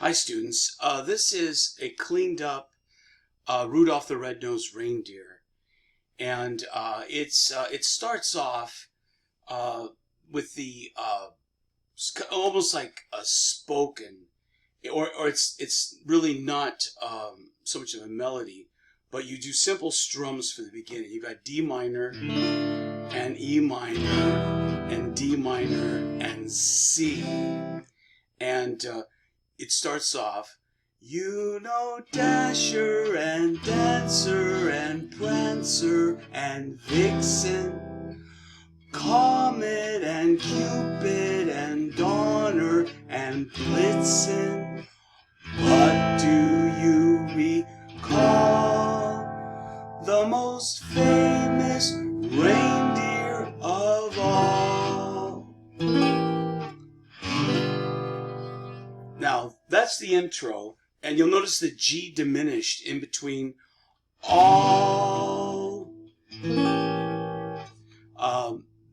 Hi students, this is a cleaned up Rudolph the Red-Nosed Reindeer, and it starts off with the almost like a spoken, or it's really not so much of a melody, but you do simple strums for the beginning. You got D minor and E minor and D minor and C, and it starts off, you know, Dasher and Dancer and Prancer and Vixen, Comet and Cupid and Donner and Blitzen. What do you recall? The most famous reindeer of all. Now, that's the intro, and you'll notice the G diminished in between all.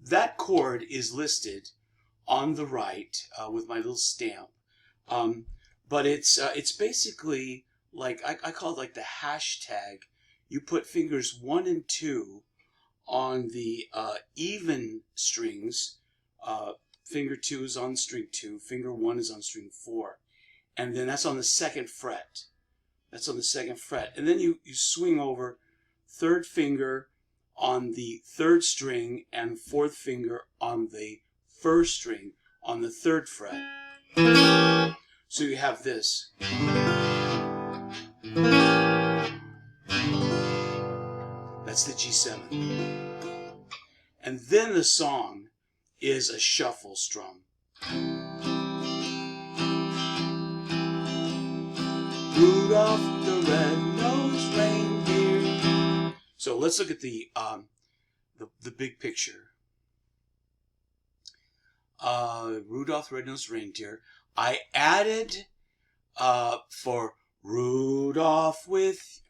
That chord is listed on the right with my little stamp, but it's basically like, I call it like the hashtag. You put fingers 1 and 2 on the even strings. Finger 2 is on string 2, finger 1 is on string 4, and then that's on the 2nd fret. That's on the 2nd fret, and then you swing over 3rd finger on the 3rd string and 4th finger on the 1st string on the 3rd fret. So you have this. That's the G7. And then the song is a shuffle strum. Rudolph the red-nosed reindeer. So let's look at the big picture. Rudolph the red-nosed reindeer. I added for Rudolph with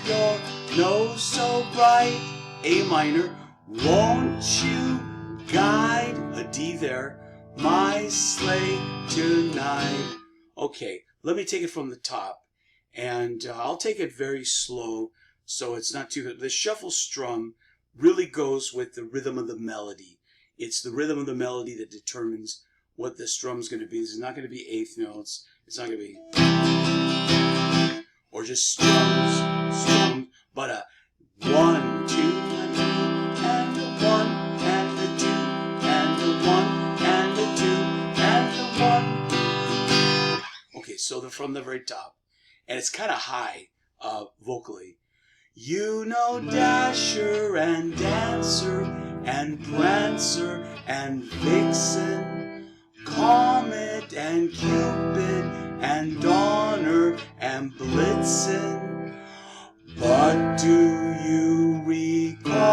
your nose so bright, A minor. Won't you guide, a D there, my sleigh tonight? Okay, let me take it from the top, and I'll take it very slow so it's not too good. The shuffle strum really goes with the rhythm of the melody. It's the rhythm of the melody that determines what the strum's going to be. This is not going to be eighth notes. It's not going to be or just strums, but a 1, 2, and 3, and a 1, and a 2, and a 1, and a 2, and a 1. Okay, so from the very top, and it's kind of high vocally. You know, Dasher and Dancer and Prancer and Vixen, Comet and Cupid and Donner and Blitzen. But do you recall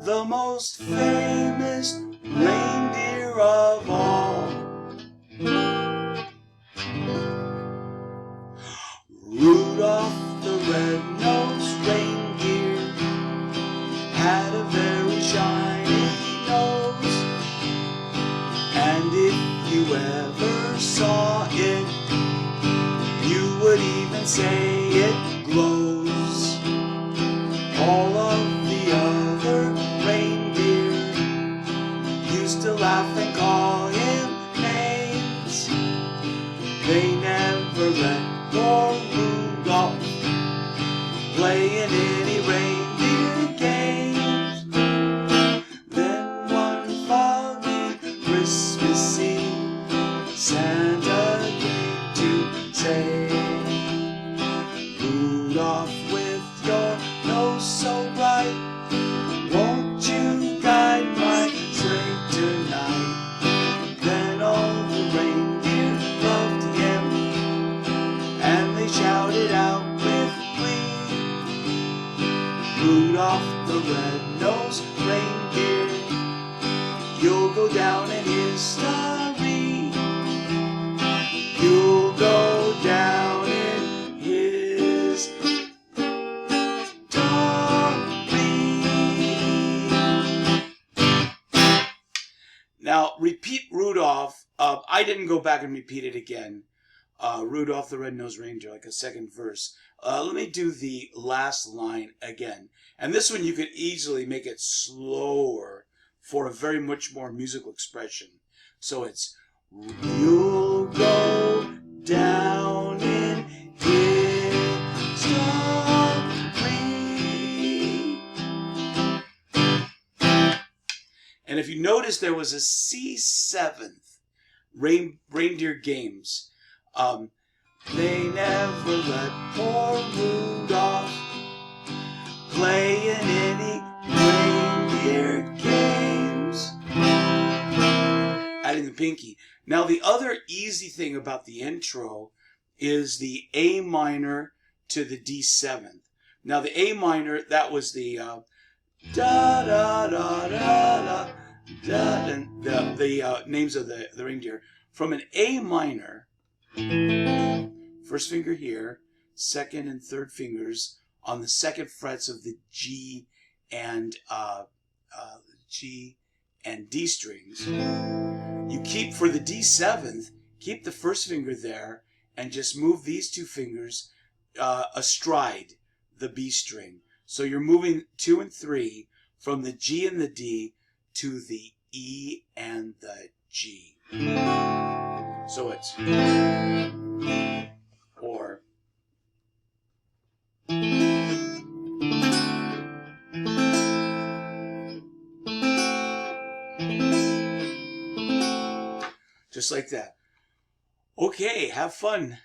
the most famous reindeer of all? Rudolph the red-nosed reindeer had a very shiny nose, and if you ever saw it, you would even say it glows. All of the other reindeer used to laugh and call him names. They never let poor Rudolph play in any reindeer games. Then one foggy Christmas Eve, Santa came to say, Rudolph with your nose so bright, won't you guide my sleigh tonight? Then all the reindeer loved him, and they shouted out with glee, Rudolph the red-nosed reindeer, you'll go down in history. You'll go down in history. Now repeat Rudolph I didn't go back and repeat it again. Rudolph the Red-Nosed Reindeer, like a second verse. Let me do the last line again. And this one you could easily make it slower for a very much more musical expression. So it's, you'll go down in history. And if you notice, there was a C7th, Reindeer Games. They never let poor Rudolph play in any reindeer games. Adding the pinky. Now the other easy thing about the intro is the A minor to the D7th. Now the A minor, that was the da da da da da da, and the names of the reindeer. From an A minor, first finger here, second and third fingers on the second frets of the G and D strings. You keep, for the D7th, keep the first finger there and just move these two fingers astride the B string. So you're moving 2 and 3 from the G and the D to the E and the G. So it's, or, just like that. Okay, have fun.